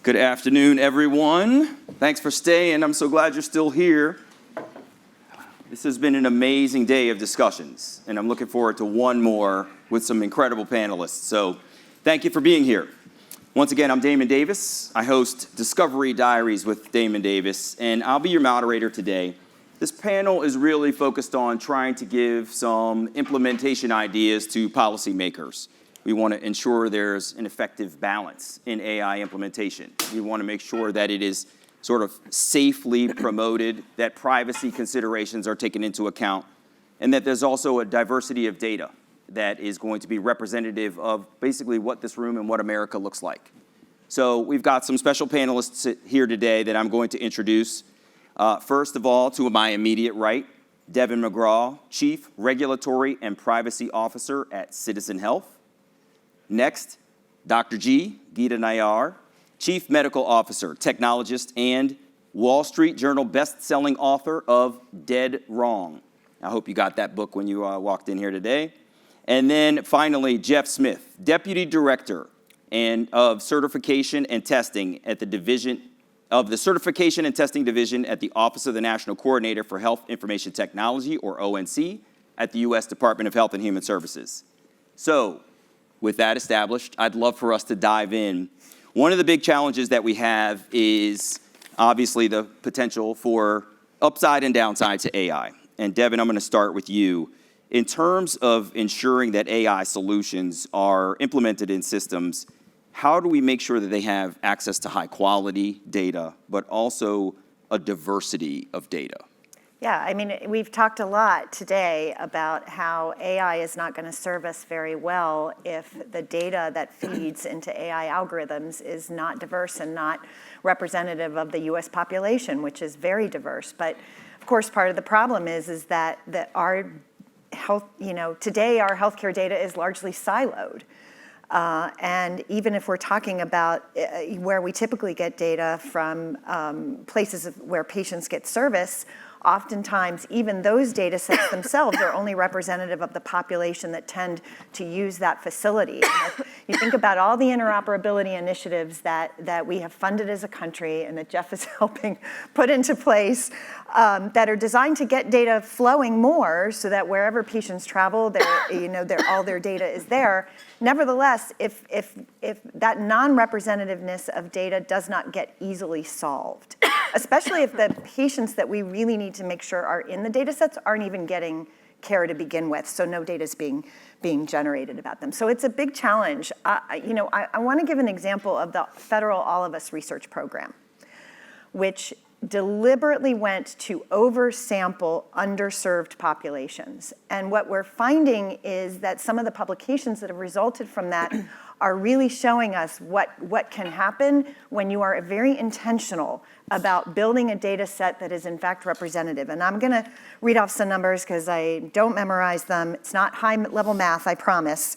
Good afternoon, everyone. Thanks for staying. I'm so glad you're still here. This has been an amazing day of discussions, and I'm looking forward to one more with some incredible panelists. So thank you for being here. Once again, I'm Damon Davis. I host Discovery Diaries with Damon Davis, and I'll be your moderator today. This panel is really focused on trying to give some implementation ideas to policymakers. We want to ensure there's an effective balance in AI implementation. We want to make sure that it is sort of safely promoted, that privacy considerations are taken into account, and that there's also a diversity of data that is going to be representative of basically what this room and what America looks like. So we've got some special panelists here today that I'm going to introduce. First of all, to my immediate right, Deven McGraw, Chief Regulatory and Privacy Officer at Ciitizen Health. Next, Dr. Geeta Nayyar, Chief Medical Officer, Technologist, and Wall Street Journal best-selling author of Dead Wrong. I hope you got that book when you walked in here today. And then finally, Jeff Smith, Deputy Director of Certification and Testing at the Certification and Testing Division at the Office of the National Coordinator for Health Information Technology, or ONC, at the U.S. Department of Health and Human Services. So, with that established, I'd love for us to dive in. One of the big challenges that we have is obviously the potential for upside and downside to AI. And Deven, I'm going to start with you. In terms of ensuring that AI solutions are implemented in systems, how do we make sure that they have access to high quality data, but also a diversity of data? Yeah, I mean, we've talked a lot today about how AI is not going to serve us very well if the data that feeds into AI algorithms is not diverse and not representative of the US population, which is very diverse. But of course, part of the problem is that our health, today our healthcare data is largely siloed. And even if we're talking about where we typically get data from places where patients get service, oftentimes even those data sets themselves are only representative of the population that tend to use that facility. And if you think about all the interoperability initiatives that we have funded as a country and that Jeff is helping put into place that are designed to get data flowing more so that wherever patients travel, all their data is there. Nevertheless, if that non-representativeness of data does not get easily solved, especially if the patients that we really need to make sure are in the data sets aren't even getting care to begin with, so no data is being generated about them. So it's a big challenge. I want to give an example of the federal All of Us research program, which deliberately went to oversample underserved populations. And what we're finding is that some of the publications that have resulted from that are really showing us what can happen when you are very intentional about building a data set that is in fact representative. And I'm gonna read off some numbers because I don't memorize them. It's not high-level math, I promise.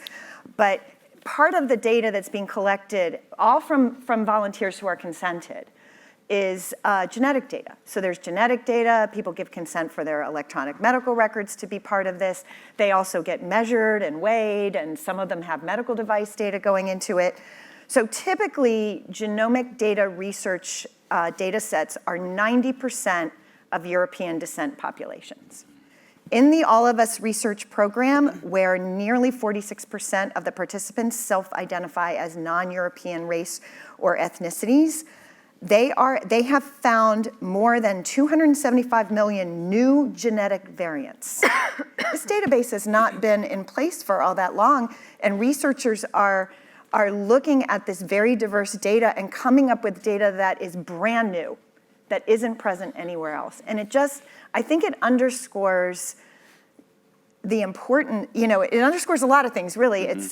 But part of the data that's being collected, all from volunteers who are consented, is genetic data. So there's genetic data. People give consent for their electronic medical records to be part of this. They also get measured and weighed, and some of them have medical device data going into it. So typically, genomic data research data sets are 90% of European descent populations. In the All of Us research program, where nearly 46% of the participants self-identify as non-European race or ethnicities, they have found more than 275 million new genetic variants. This database has not been in place for all that long, and researchers are looking at this very diverse data and coming up with data that is brand new, that isn't present anywhere else. And I think it underscores the important, it underscores a lot of things, really. Mm-hmm.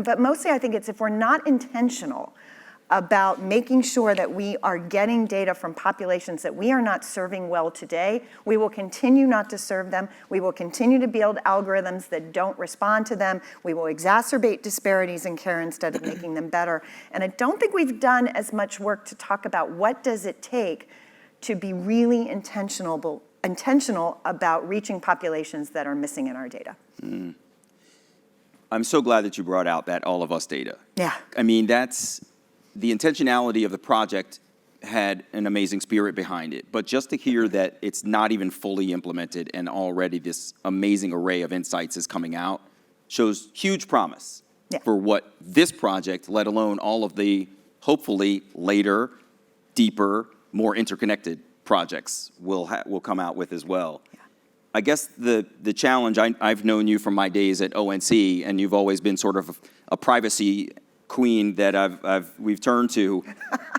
But mostly I think it's if we're not intentional about making sure that we are getting data from populations that we are not serving well today, we will continue not to serve them. We will continue to build algorithms that don't respond to them. We will exacerbate disparities in care instead of making them better. And I don't think we've done as much work to talk about what does it take to be really intentional about reaching populations that are missing in our data. Mm. I'm so glad that you brought out that all of us data. Yeah. I mean, that's the intentionality of the project had an amazing spirit behind it. But just to hear that it's not even fully implemented and already this amazing array of insights is coming out shows huge promise for what this project, let alone all of the hopefully later, deeper, more interconnected projects will come out with as well. Yeah. I guess the challenge, I've known you from my days at ONC, and you've always been sort of a privacy queen that we've turned to.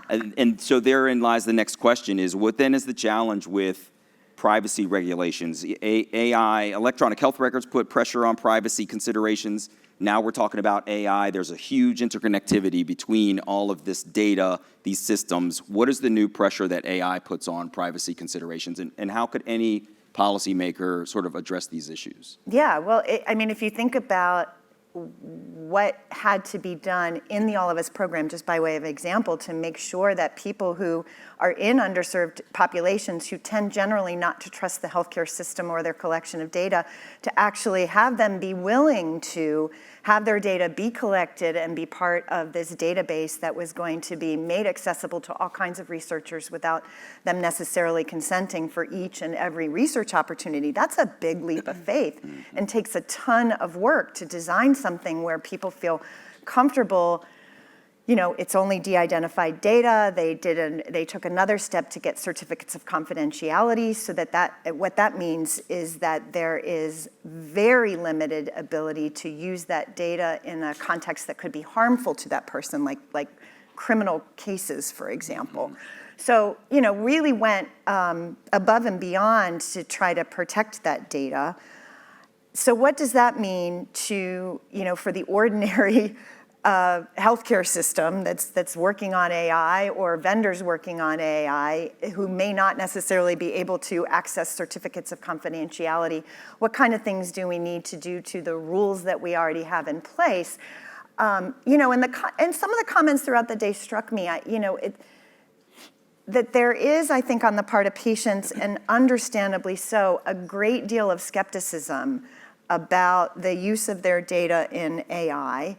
and so therein lies the next question is, what then is the challenge with privacy regulations? AI, electronic health records put pressure on privacy considerations. Now we're talking about AI. There's a huge interconnectivity between all of this data, these systems. What is the new pressure that AI puts on privacy considerations? And how could any policymaker sort of address these issues? Yeah, well, I mean, if you think about what had to be done in the All of Us program, just by way of example, to make sure that people who are in underserved populations who tend generally not to trust the healthcare system or their collection of data, to actually have them be willing to have their data be collected and be part of this database that was going to be made accessible to all kinds of researchers without them necessarily consenting for each and every research opportunity. That's a big leap of faith and takes a ton of work to design something where people feel comfortable. You know, it's only de-identified data. They took another step to get certificates of confidentiality, so what that means is that there is very limited ability to use that data in a context that could be harmful to that person, like criminal cases, for example. So, you know, really went above and beyond to try to protect that data. So what does that mean to, you know, for the ordinary healthcare system that's working on AI, or vendors working on AI who may not necessarily be able to access certificates of confidentiality? What kind of things do we need to do to the rules that we already have in place? You know, and some of the comments throughout the day struck me. That there is, I think, on the part of patients, and understandably so, a great deal of skepticism about the use of their data in AI.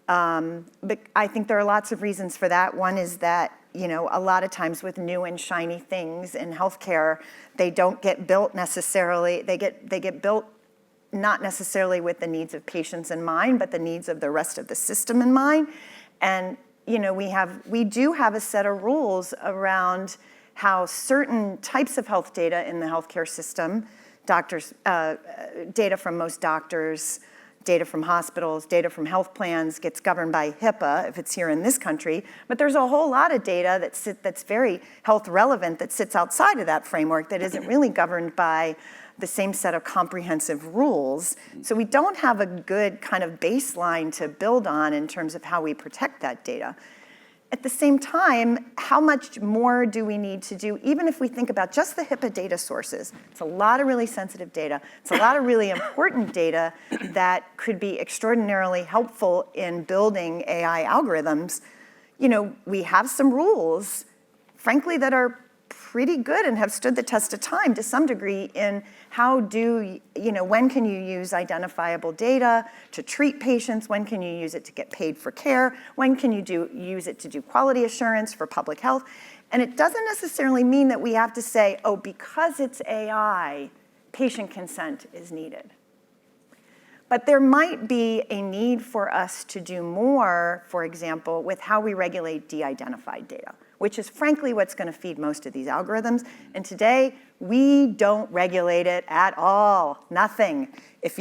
But I think there are lots of reasons for that. One is that, you know, a lot of times with new and shiny things in healthcare, they don't get built necessarily. They get built not necessarily with the needs of patients in mind, but the needs of the rest of the system in mind. And, you know, we do have a set of rules around how certain types of health data in the healthcare system, doctors, data from most doctors, data from hospitals, data from health plans gets governed by HIPAA if it's here in this country. But there's a whole lot of data that's very health relevant that sits outside of that framework that isn't really governed by the same set of comprehensive rules. So we don't have a good kind of baseline to build on in terms of how we protect that data. At the same time, how much more do we need to do, even if we think about just the HIPAA data sources? It's a lot of really sensitive data. It's a lot of really important data that could be extraordinarily helpful in building AI algorithms. You know, we have some rules, frankly, that are pretty good and have stood the test of time to some degree in when can you use identifiable data to treat patients? When can you use it to get paid for care? When can you use it to do quality assurance for public health? And it doesn't necessarily mean that we have to say, oh, because it's AI, patient consent is needed. But there might be a need for us to do more, for example, with how we regulate de-identified data, which is frankly what's going to feed most of these algorithms. And today, we don't regulate it at all, nothing. If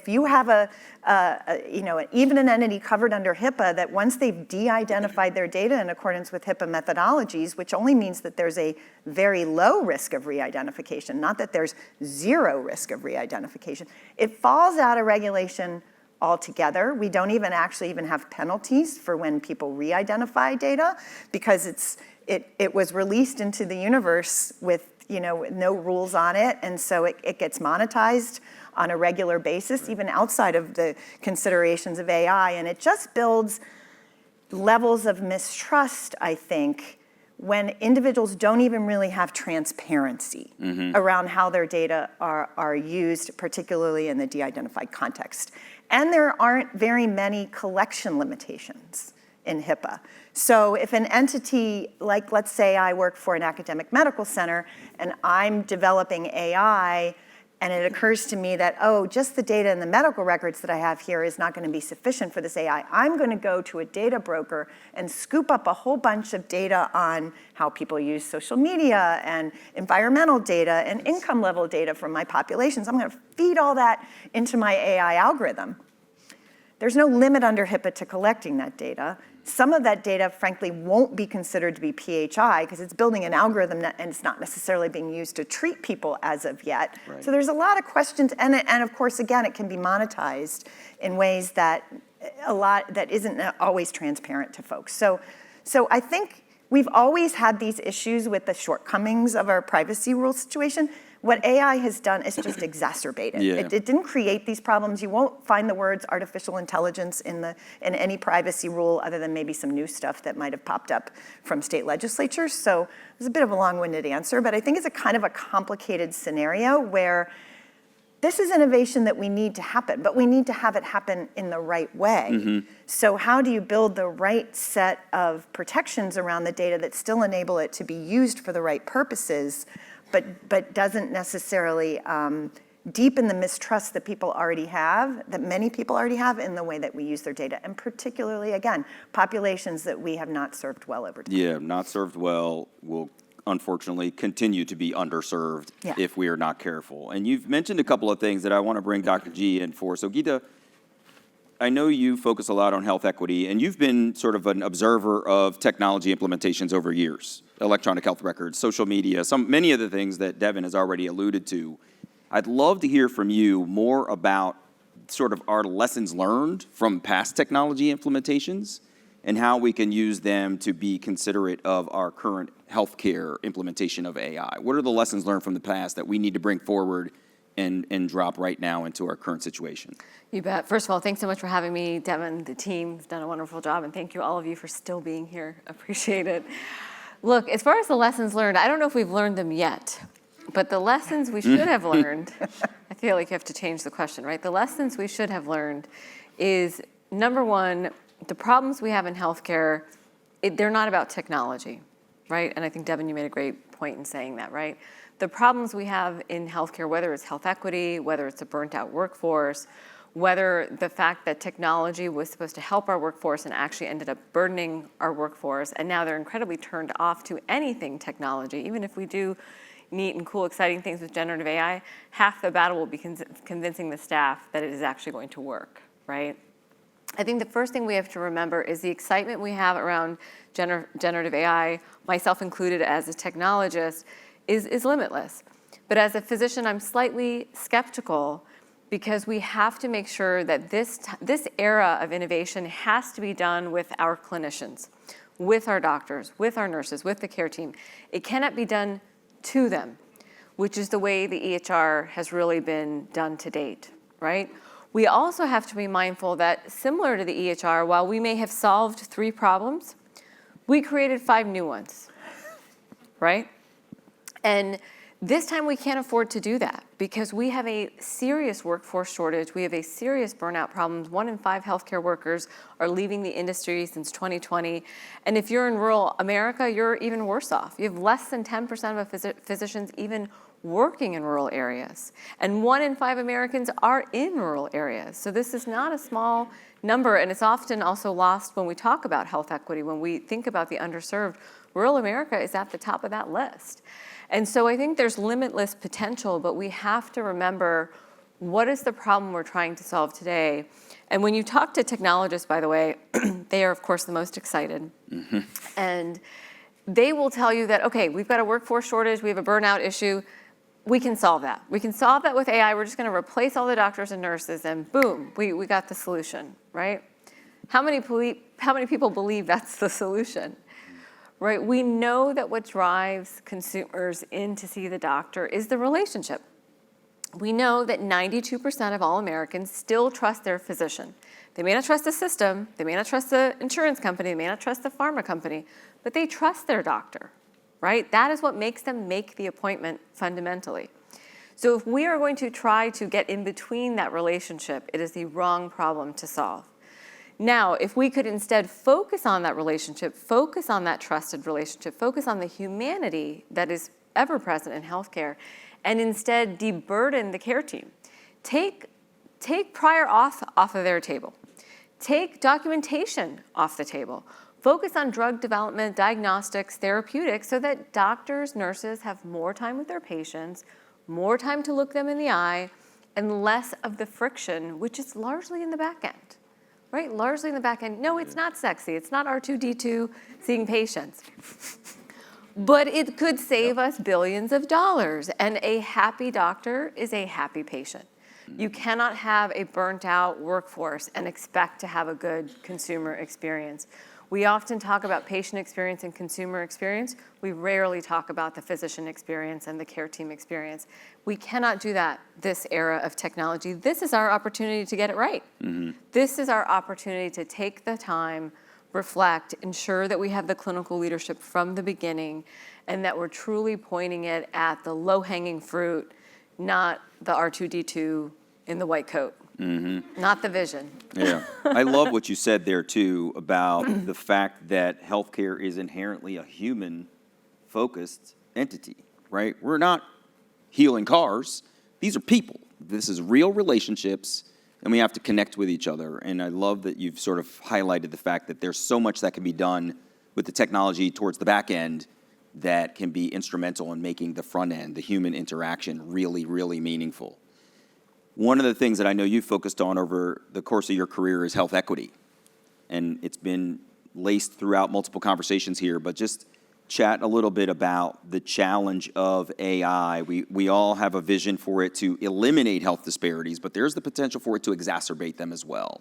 you have even an entity covered under HIPAA that once they've de-identified their data in accordance with HIPAA methodologies, which only means that there's a very low risk of re-identification, not that there's zero risk of re-identification, it falls out of regulation altogether. We don't even have penalties for when people re-identify data because it was released into the universe with no rules on it, and so it gets monetized on a regular basis, even outside of the considerations of AI, and it just builds levels of mistrust, I think, when individuals don't even really have transparency around how their data are used, particularly in the de-identified context. And there aren't very many collection limitations in HIPAA. So if an entity, like let's say I work for an academic medical center and I'm developing AI, and it occurs to me that, oh, just the data in the medical records that I have here is not going to be sufficient for this AI. I'm going to go to a data broker and scoop up a whole bunch of data on how people use social media and environmental data and income level data from my populations. I'm going to feed all that into my AI algorithm. There's no limit under HIPAA to collecting that data. Some of that data, frankly, won't be considered to be PHI because it's building an algorithm and it's not necessarily being used to treat people as of yet. Right. So there's a lot of questions, and of course, again, it can be monetized in ways that isn't always transparent to folks. So I think we've always had these issues with the shortcomings of our privacy rule situation. What AI has done is just exacerbate it. Yeah. It didn't create these problems. You won't find the words artificial intelligence in any privacy rule other than maybe some new stuff that might have popped up from state legislatures. So it's a bit of a long-winded answer, but I think it's a kind of a complicated scenario where this is innovation that we need to happen, but we need to have it happen in the right way. Mm-hmm. So how do you build the right set of protections around the data that still enable it to be used for the right purposes, but doesn't necessarily deepen the mistrust that people already have, that many people already have in the way that we use their data, and particularly, again, populations that we have not served well over time. Yeah, not served well will unfortunately continue to be underserved if we are not careful. And you've mentioned a couple of things that I want to bring Dr. G in for. So Geeta, I know you focus a lot on health equity, and you've been sort of an observer of technology implementations over years, electronic health records, social media, many of the things that Deven has already alluded to. I'd love to hear from you more about sort of our lessons learned from past technology implementations and how we can use them to be considerate of our current healthcare implementation of AI. What are the lessons learned from the past that we need to bring forward and drop right now into our current situation? You bet. First of all, thanks so much for having me, Devin. The team has done a wonderful job, and thank you all of you for still being here. Appreciate it. Look, as far as the lessons learned, I don't know if we've learned them yet, but the lessons we should have learned, I feel like you have to change the question, right? The lessons we should have learned is, number one, the problems we have in healthcare, they're not about technology, right? And I think, Devin, you made a great point in saying that, right? The problems we have in healthcare, whether it's health equity, whether it's a burnt out workforce, whether the fact that technology was supposed to help our workforce and actually ended up burdening our workforce, and now they're incredibly turned off to anything technology. Even if we do neat and cool, exciting things with generative AI, half the battle will be convincing the staff that it is actually going to work, right? I think the first thing we have to remember is the excitement we have around generative AI, myself included as a technologist, is limitless. But as a physician, I'm slightly skeptical because we have to make sure that this era of innovation has to be done with our clinicians, with our doctors, with our nurses, with the care team. It cannot be done to them, which is the way the EHR has really been done to date, right? We also have to be mindful that similar to the EHR, while we may have solved 3 problems, we created 5 new ones, right? And this time we can't afford to do that because we have a serious workforce shortage. We have a serious burnout problem. 1 in 5 healthcare workers are leaving the industry since 2020. And if you're in rural America, you're even worse off. You have less than 10% of physicians even working in rural areas. And 1 in 5 Americans are in rural areas. So this is not a small number, and it's often also lost when we talk about health equity. When we think about the underserved, rural America is at the top of that list. And so I think there's limitless potential, but we have to remember what is the problem we're trying to solve today. And when you talk to technologists, by the way, they are, of course, the most excited. Mm-hmm. And they will tell you that, okay, we've got a workforce shortage, we have a burnout issue, we can solve that. We can solve that with AI. We're just going to replace all the doctors and nurses, and boom, we got the solution, right? How many people believe that's the solution? Right, we know that what drives consumers in to see the doctor is the relationship. We know that 92% of all Americans still trust their physician. They may not trust the system, they may not trust the insurance company, they may not trust the pharma company, but they trust their doctor, right? That is what makes them make the appointment fundamentally. So if we are going to try to get in between that relationship, it is the wrong problem to solve. Now, if we could instead focus on that relationship, focus on that trusted relationship, focus on the humanity that is ever present in healthcare, and instead deburden the care team. Take prior auth off of their table. Take documentation off the table. Focus on drug development, diagnostics, therapeutics, so that doctors, nurses have more time with their patients, more time to look them in the eye, and less of the friction, which is largely in the back end, right? Largely in the back end. No, it's not sexy. It's not R2D2 seeing patients. But it could save us billions of dollars, and a happy doctor is a happy patient. You cannot have a burnt out workforce and expect to have a good consumer experience. We often talk about patient experience and consumer experience. We rarely talk about the physician experience and the care team experience. We cannot do that this era of technology. This is our opportunity to get it right. This is our opportunity to take the time, reflect, ensure that we have the clinical leadership from the beginning, and that we're truly pointing it at the low-hanging fruit, not the R2D2 in the white coat. Not the vision. Yeah, I love what you said there too about the fact that healthcare is inherently a human-focused entity, right? We're not healing cars. These are people. This is real relationships, and we have to connect with each other. And I love that you've sort of highlighted the fact that there's so much that can be done with the technology towards the back end that can be instrumental in making the front end, the human interaction, really, really meaningful. One of the things that I know you focused on over the course of your career is health equity. And it's been laced throughout multiple conversations here, but just chat a little bit about the challenge of AI. We all have a vision for it to eliminate health disparities, but there's the potential for it to exacerbate them as well.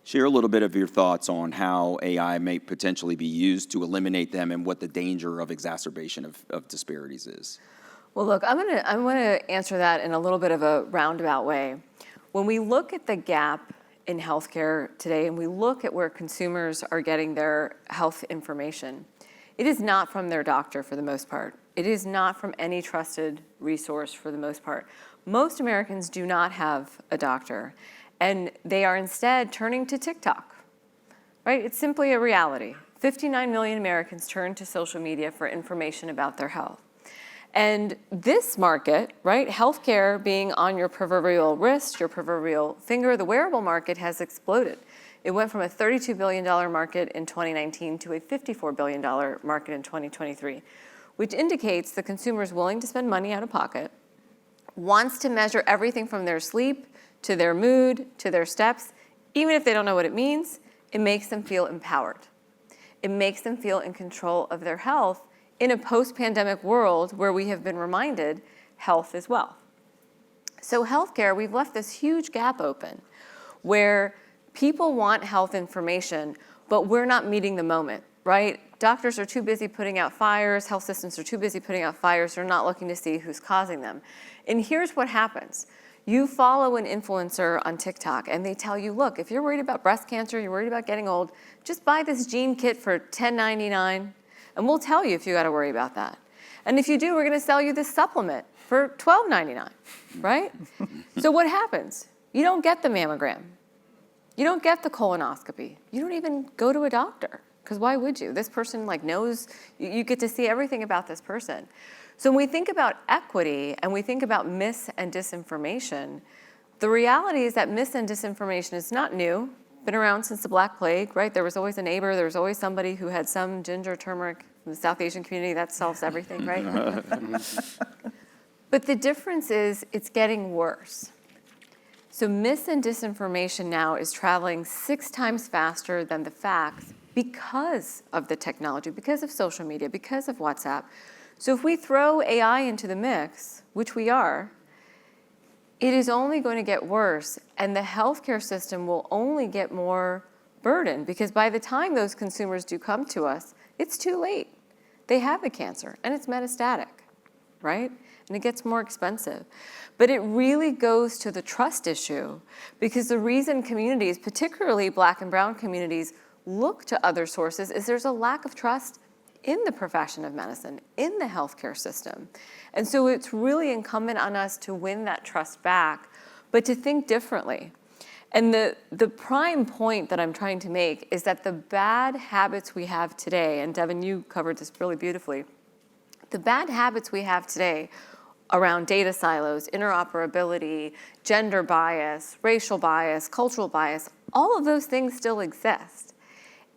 Share a little bit of your thoughts on how AI may potentially be used to eliminate them and what the danger of exacerbation of disparities is. Well, look, I'm gonna answer that in a little bit of a roundabout way. When we look at the gap in healthcare today and we look at where consumers are getting their health information, it is not from their doctor for the most part. It is not from any trusted resource for the most part. Most Americans do not have a doctor, and they are instead turning to TikTok, right? It's simply a reality. 59 million Americans turn to social media for information about their health. And this market, right, healthcare being on your proverbial wrist, your proverbial finger, the wearable market has exploded. It went from a $32 billion market in 2019 to a $54 billion market in 2023, which indicates the consumer is willing to spend money out of pocket, wants to measure everything from their sleep to their mood to their steps. Even if they don't know what it means, it makes them feel empowered. It makes them feel in control of their health in a post-pandemic world where we have been reminded health is wealth. So healthcare, we've left this huge gap open where people want health information, but we're not meeting the moment, right? Doctors are too busy putting out fires, health systems are too busy putting out fires, they're not looking to see who's causing them. And here's what happens. You follow an influencer on TikTok and they tell you, look, if you're worried about breast cancer, you're worried about getting old, just buy this gene kit for $10.99 and we'll tell you if you gotta worry about that. And if you do, we're gonna sell you this supplement for $12.99, right? So what happens? You don't get the mammogram. You don't get the colonoscopy. You don't even go to a doctor, because why would you? This person knows, you get to see everything about this person. So when we think about equity and we think about mis and disinformation, the reality is that mis and disinformation is not new, been around since the Black Plague, right? There was always a neighbor, there was always somebody who had some ginger, turmeric from the South Asian community, that solves everything, right? But the difference is it's getting worse. So mis and disinformation now is traveling 6 times faster than the facts because of the technology, because of social media, because of WhatsApp. So if we throw AI into the mix, which we are, it is only going to get worse, and the healthcare system will only get more burdened, because by the time those consumers do come to us, it's too late. They have the cancer, and it's metastatic, right? And it gets more expensive. But it really goes to the trust issue, because the reason communities, particularly Black and brown communities, look to other sources is there's a lack of trust in the profession of medicine, in the healthcare system. And so it's really incumbent on us to win that trust back, but to think differently. And the prime point that I'm trying to make is that the bad habits we have today, and Deven, you covered this really beautifully, the bad habits we have today around data silos, interoperability, gender bias, racial bias, cultural bias, all of those things still exist.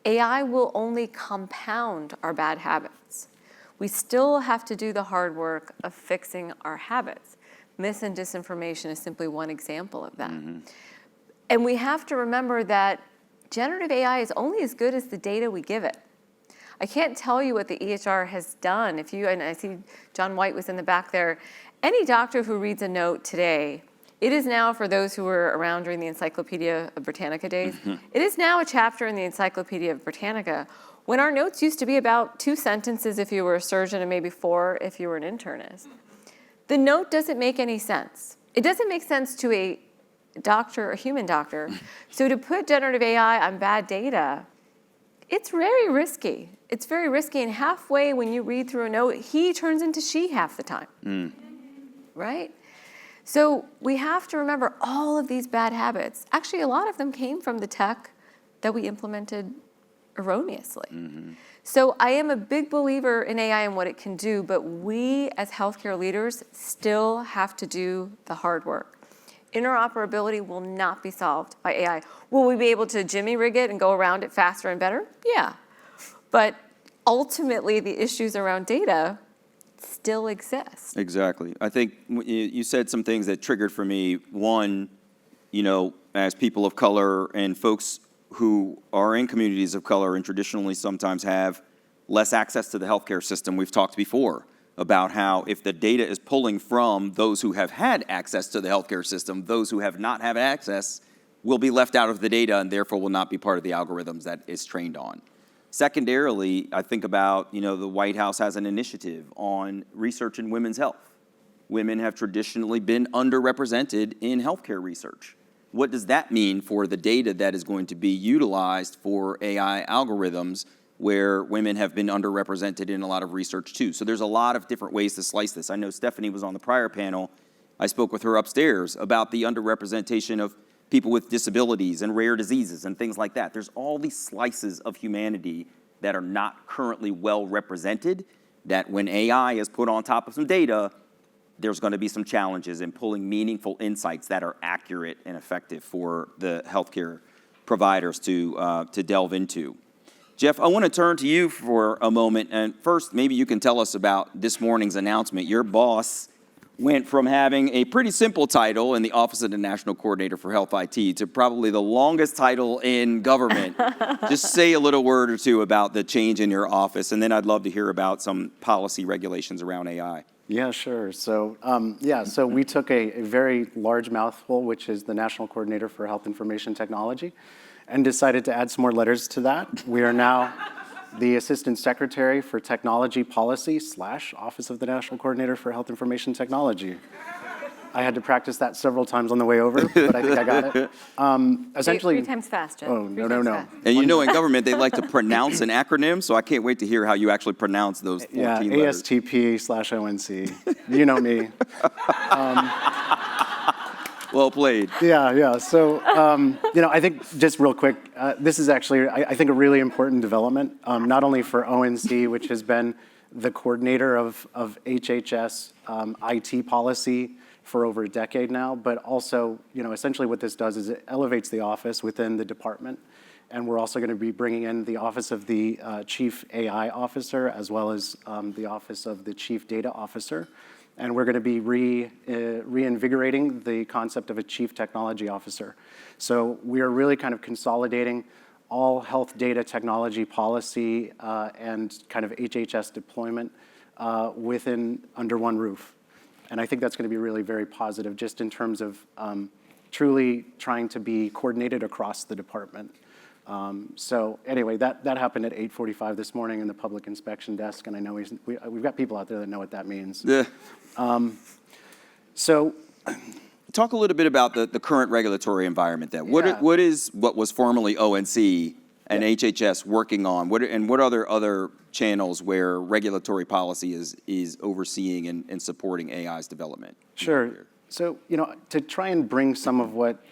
AI will only compound our bad habits. We still have to do the hard work of fixing our habits. Mis and disinformation is simply one example of that. Mm-hmm. And we have to remember that generative AI is only as good as the data we give it. I can't tell you what the EHR has done. And I see John White was in the back there. Any doctor who reads a note today, it is now, for those who were around during the Encyclopedia of Britannica days, it is now a chapter in the Encyclopedia of Britannica, when our notes used to be about 2 sentences if you were a surgeon and maybe 4 if you were an internist. The note doesn't make any sense. It doesn't make sense to a doctor, a human doctor. So to put generative AI on bad data, it's very risky. It's very risky, and halfway when you read through a note, he turns into she half the time, right? So we have to remember all of these bad habits. Actually, a lot of them came from the tech that we implemented erroneously. Mm-hmm. So I am a big believer in AI and what it can do, but we as healthcare leaders still have to do the hard work. Interoperability will not be solved by AI. Will we be able to jimmy rig it and go around it faster and better? Yeah. But ultimately, the issues around data still exist. Exactly. I think you said some things that triggered for me. One, as people of color and folks who are in communities of color and traditionally sometimes have less access to the healthcare system, we've talked before about how if the data is pulling from those who have had access to the healthcare system, those who have not had access will be left out of the data and therefore will not be part of the algorithms that it's trained on. Secondarily, I think about, the White House has an initiative on research in women's health. Women have traditionally been underrepresented in healthcare research. What does that mean for the data that is going to be utilized for AI algorithms where women have been underrepresented in a lot of research too? So there's a lot of different ways to slice this. I know Stephanie was on the prior panel. I spoke with her upstairs about the underrepresentation of people with disabilities and rare diseases and things like that. There's all these slices of humanity that are not currently well represented, that when AI is put on top of some data, there's going to be some challenges in pulling meaningful insights that are accurate and effective for the healthcare providers to delve into. Jeff, I want to turn to you for a moment. And first, maybe you can tell us about this morning's announcement. Your boss went from having a pretty simple title in the Office of the National Coordinator for Health IT to probably the longest title in government. Just say a little word or two about the change in your office, and then I'd love to hear about some policy regulations around AI. Yeah, sure. So, so we took a very large mouthful, which is the National Coordinator for Health Information Technology, and decided to add some more letters to that. We are now the Assistant Secretary for Technology Policy / Office of the National Coordinator for Health Information Technology. I had to practice that several times on the way over, but I think I got it. Essentially, 3 times fast, Jeff. Oh, no. And in government, they like to pronounce an acronym, so I can't wait to hear how you actually pronounce those 14 letters. ASTP/ONC. You know me. Well played. Yeah. So, I think just real quick, this is actually, I think, a really important development, not only for ONC, which has been the coordinator of HHS IT policy for over a decade now, but also, essentially what this does is it elevates the office within the department. And we're also going to be bringing in the Office of the Chief AI Officer, as well as the Office of the Chief Data Officer. And we're going to be reinvigorating the concept of a Chief Technology Officer. So we are really kind of consolidating all health data technology policy and kind of HHS deployment under one roof. And I think that's going to be really very positive just in terms of truly trying to be coordinated across the department. So anyway, that happened at 8:45 this morning in the public inspection desk, and I know we've got people out there that know what that means. Yeah. So talk a little bit about the current regulatory environment then. What was formerly ONC and HHS working on? What other channels where regulatory policy is overseeing and supporting AI's development? Sure. So, to try and bring some of what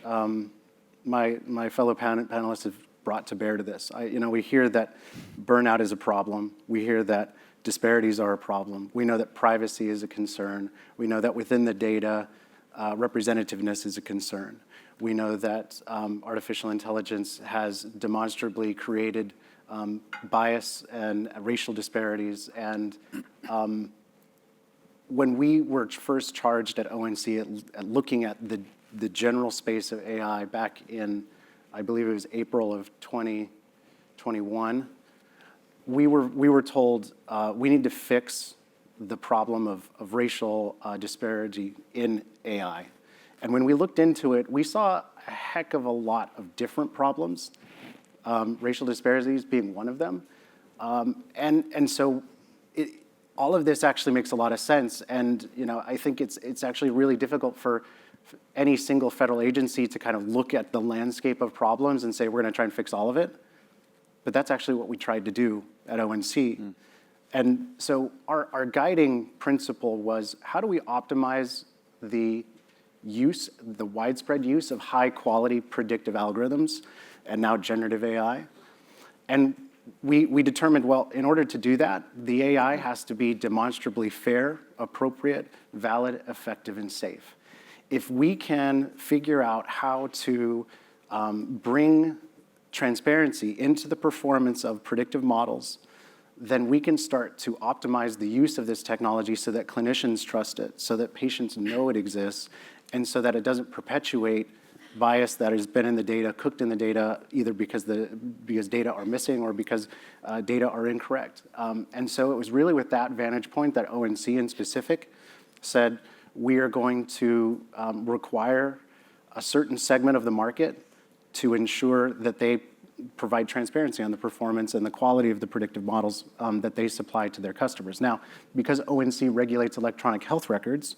my fellow panelists have brought to bear to this, we hear that burnout is a problem. We hear that disparities are a problem. We know that privacy is a concern. We know that within the data, representativeness is a concern. We know that artificial intelligence has demonstrably created bias and racial disparities. And when we were first charged at ONC at looking at the general space of AI back in, I believe it was April of 2021, we were told we need to fix the problem of racial disparity in AI. And when we looked into it, we saw a heck of a lot of different problems, racial disparities being one of them. And so all of this actually makes a lot of sense. And I think it's actually really difficult for any single federal agency to kind of look at the landscape of problems and say, we're going to try and fix all of it. But that's actually what we tried to do at ONC. And so our guiding principle was, how do we optimize the widespread use of high-quality predictive algorithms and now generative AI? And we determined, well, in order to do that, the AI has to be demonstrably fair, appropriate, valid, effective, and safe. If we can figure out how to bring transparency into the performance of predictive models, then we can start to optimize the use of this technology so that clinicians trust it, so that patients know it exists, and so that it doesn't perpetuate bias that has been in the data, cooked in the data, either because data are missing or because data are incorrect. And so it was really with that vantage point that ONC in specific said, we are going to require a certain segment of the market to ensure that they provide transparency on the performance and the quality of the predictive models that they supply to their customers. Now, because ONC regulates electronic health records,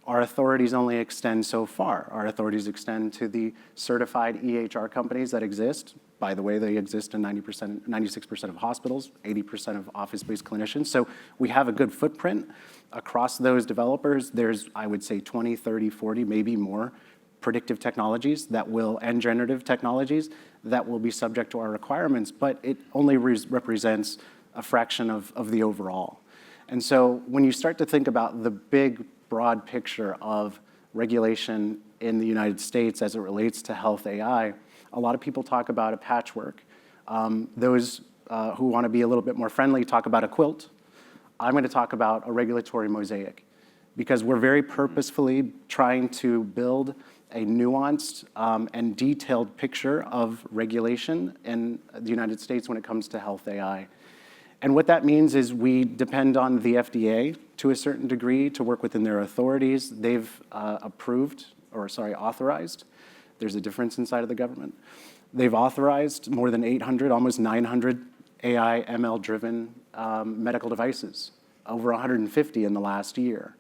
our authorities only extend so far. Our authorities extend to the certified EHR companies that exist. By the way, they exist in 96% of hospitals, 80% of office-based clinicians. So we have a good footprint across those developers. There's, I would say, 20, 30, 40, maybe more predictive technologies and generative technologies that will be subject to our requirements, but it only represents a fraction of the overall. And so when you start to think about the big, broad picture of regulation in the United States as it relates to health AI, a lot of people talk about a patchwork. Those who want to be a little bit more friendly talk about a quilt. I'm going to talk about a regulatory mosaic, because we're very purposefully trying to build a nuanced and detailed picture of regulation in the United States when it comes to health AI. And what that means is we depend on the FDA to a certain degree to work within their authorities. They've authorized. There's a difference inside of the government. They've authorized more than 800, almost 900 AI, ML-driven medical devices, over 150 in the last year.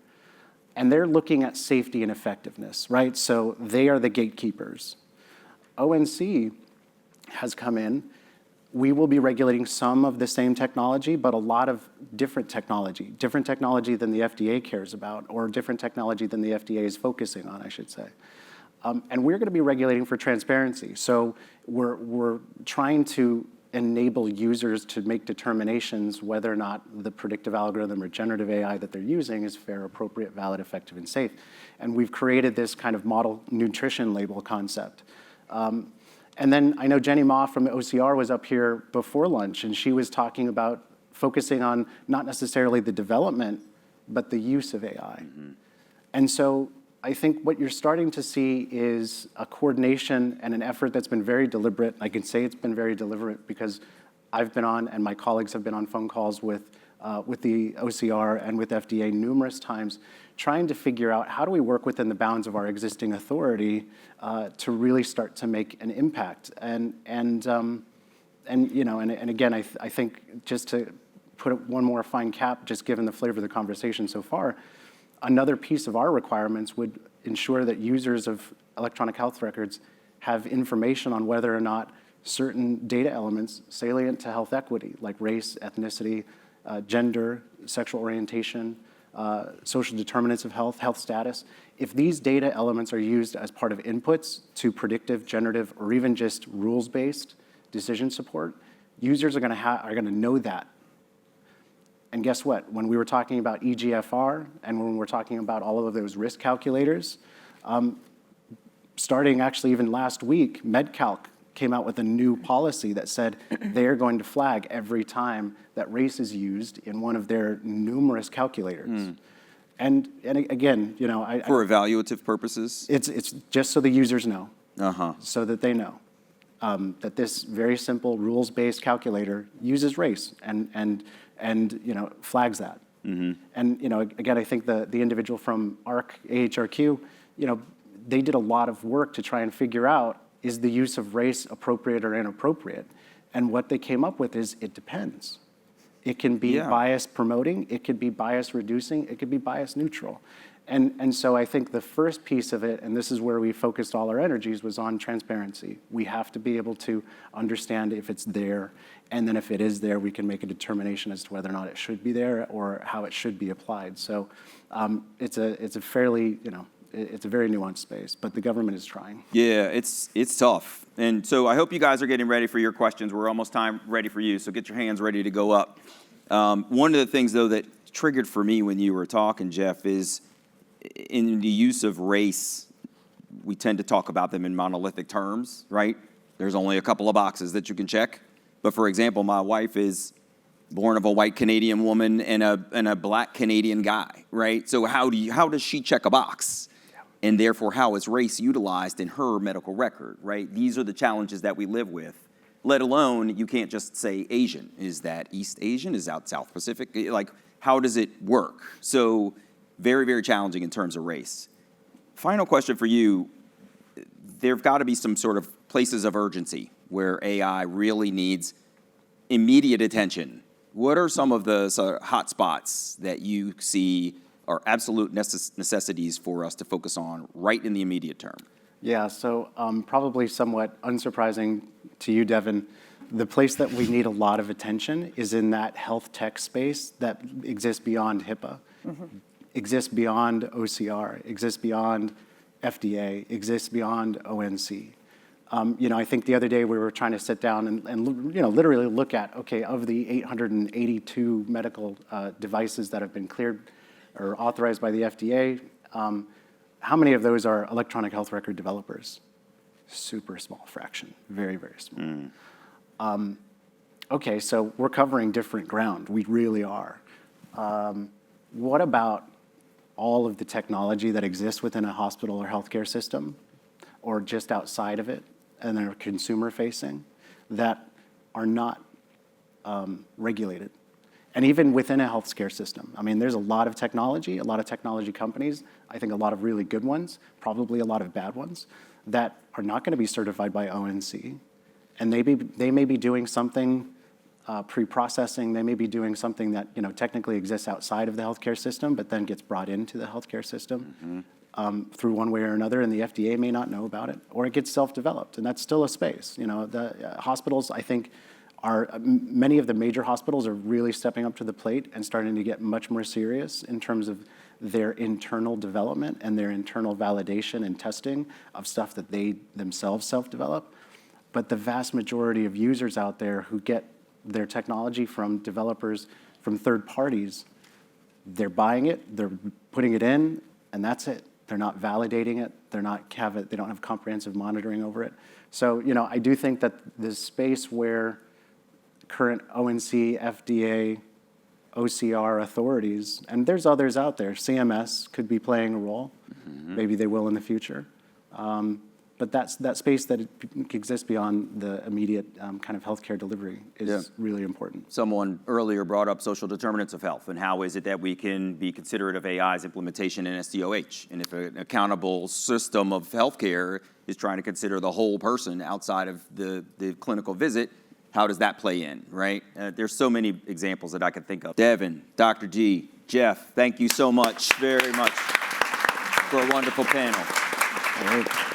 And they're looking at safety and effectiveness, right? So they are the gatekeepers. ONC has come in. We will be regulating some of the same technology, but a lot of different technology than the FDA cares about, or different technology than the FDA is focusing on, I should say. And we're going to be regulating for transparency. So we're trying to enable users to make determinations whether or not the predictive algorithm or generative AI that they're using is fair, appropriate, valid, effective, and safe. And we've created this kind of model nutrition label concept. And then I know Jenny Ma from OCR was up here before lunch, and she was talking about focusing on not necessarily the development, but the use of AI. And so I think what you're starting to see is a coordination and an effort that's been very deliberate. I can say it's been very deliberate because I've been on, and my colleagues have been on phone calls with the OCR and with FDA numerous times, trying to figure out how do we work within the bounds of our existing authority to really start to make an impact. And again, I think just to put one more fine cap, just given the flavor of the conversation so far, another piece of our requirements would ensure that users of electronic health records have information on whether or not certain data elements salient to health equity, like race, ethnicity, gender, sexual orientation, social determinants of health, health status. If these data elements are used as part of inputs to predictive, generative, or even just rules-based decision support, users are gonna know that. And guess what? When we were talking about EGFR and when we're talking about all of those risk calculators, starting actually even last week, MedCalc came out with a new policy that said they're going to flag every time that race is used in one of their numerous calculators. And again, you know, For evaluative purposes? it's just so the users know, Uh-huh. so that they know that this very simple rules-based calculator uses race and you know, flags that. And you know, again, I think the individual from AHRQ, you know, they did a lot of work to try and figure out, is the use of race appropriate or inappropriate? And what they came up with is it depends. It can be bias promoting, it could be bias reducing, it could be bias neutral. And so I think the first piece of it, and this is where we focused all our energies, was on transparency. We have to be able to understand if it's there, and then if it is there, we can make a determination as to whether or not it should be there or how it should be applied. So it's a fairly, you know, it's a very nuanced space, but the government is trying. Yeah, it's tough. And so I hope you guys are getting ready for your questions. We're almost ready for you, so get your hands ready to go up. One of the things, though, that triggered for me when you were talking, Jeff, is in the use of race, we tend to talk about them in monolithic terms, right? There's only a couple of boxes that you can check. But for example, my wife is born of a white Canadian woman and a black Canadian guy, right? So how does she check a box? And therefore, how is race utilized in her medical record, right? These are the challenges that we live with, let alone you can't just say Asian. Is that East Asian? Is that South Pacific? Like, how does it work? So very, very challenging in terms of race. Final question for you. There've got to be some sort of places of urgency where AI really needs immediate attention. What are some of the hot spots that you see are absolute necessities for us to focus on right in the immediate term? Yeah, so probably somewhat unsurprising to you, Deven, the place that we need a lot of attention is in that health tech space that exists beyond HIPAA, exists beyond OCR, exists beyond FDA, exists beyond ONC. You know, I think the other day we were trying to sit down and you know, literally look at, okay, of the 882 medical devices that have been cleared or authorized by the FDA, how many of those are electronic health record developers? Super small fraction, very, very small. Okay, so we're covering different ground. We really are. What about all of the technology that exists within a hospital or healthcare system, or just outside of it, and they're consumer facing, that are not regulated? And even within a healthcare system, I mean, there's a lot of technology companies, I think a lot of really good ones, probably a lot of bad ones, that are not going to be certified by ONC. And they may be doing something pre-processing, they may be doing something that, you know, technically exists outside of the healthcare system, but then gets brought into the healthcare system through one way or another, and the FDA may not know about it, or it gets self-developed, and that's still a space. You know, the hospitals, I think, many of the major hospitals are really stepping up to the plate and starting to get much more serious in terms of their internal development and their internal validation and testing of stuff that they themselves self-develop. But the vast majority of users out there who get their technology from developers, from third parties, they're buying it, they're putting it in, and that's it. They're not validating it, they don't have comprehensive monitoring over it. So, you know, I do think that the space where current ONC, FDA, OCR authorities, and there's others out there. CMS could be playing a role. Maybe they will in the future. But that's that space that exists beyond the immediate kind of healthcare delivery is really important. Someone earlier brought up social determinants of health, and how is it that we can be considerate of AI's implementation in SDOH? And if an accountable system of healthcare is trying to consider the whole person outside of the clinical visit, how does that play in, right? There's so many examples that I could think of. Deven, Dr. G, Jeff, thank you so much, very much, for a wonderful panel. All right.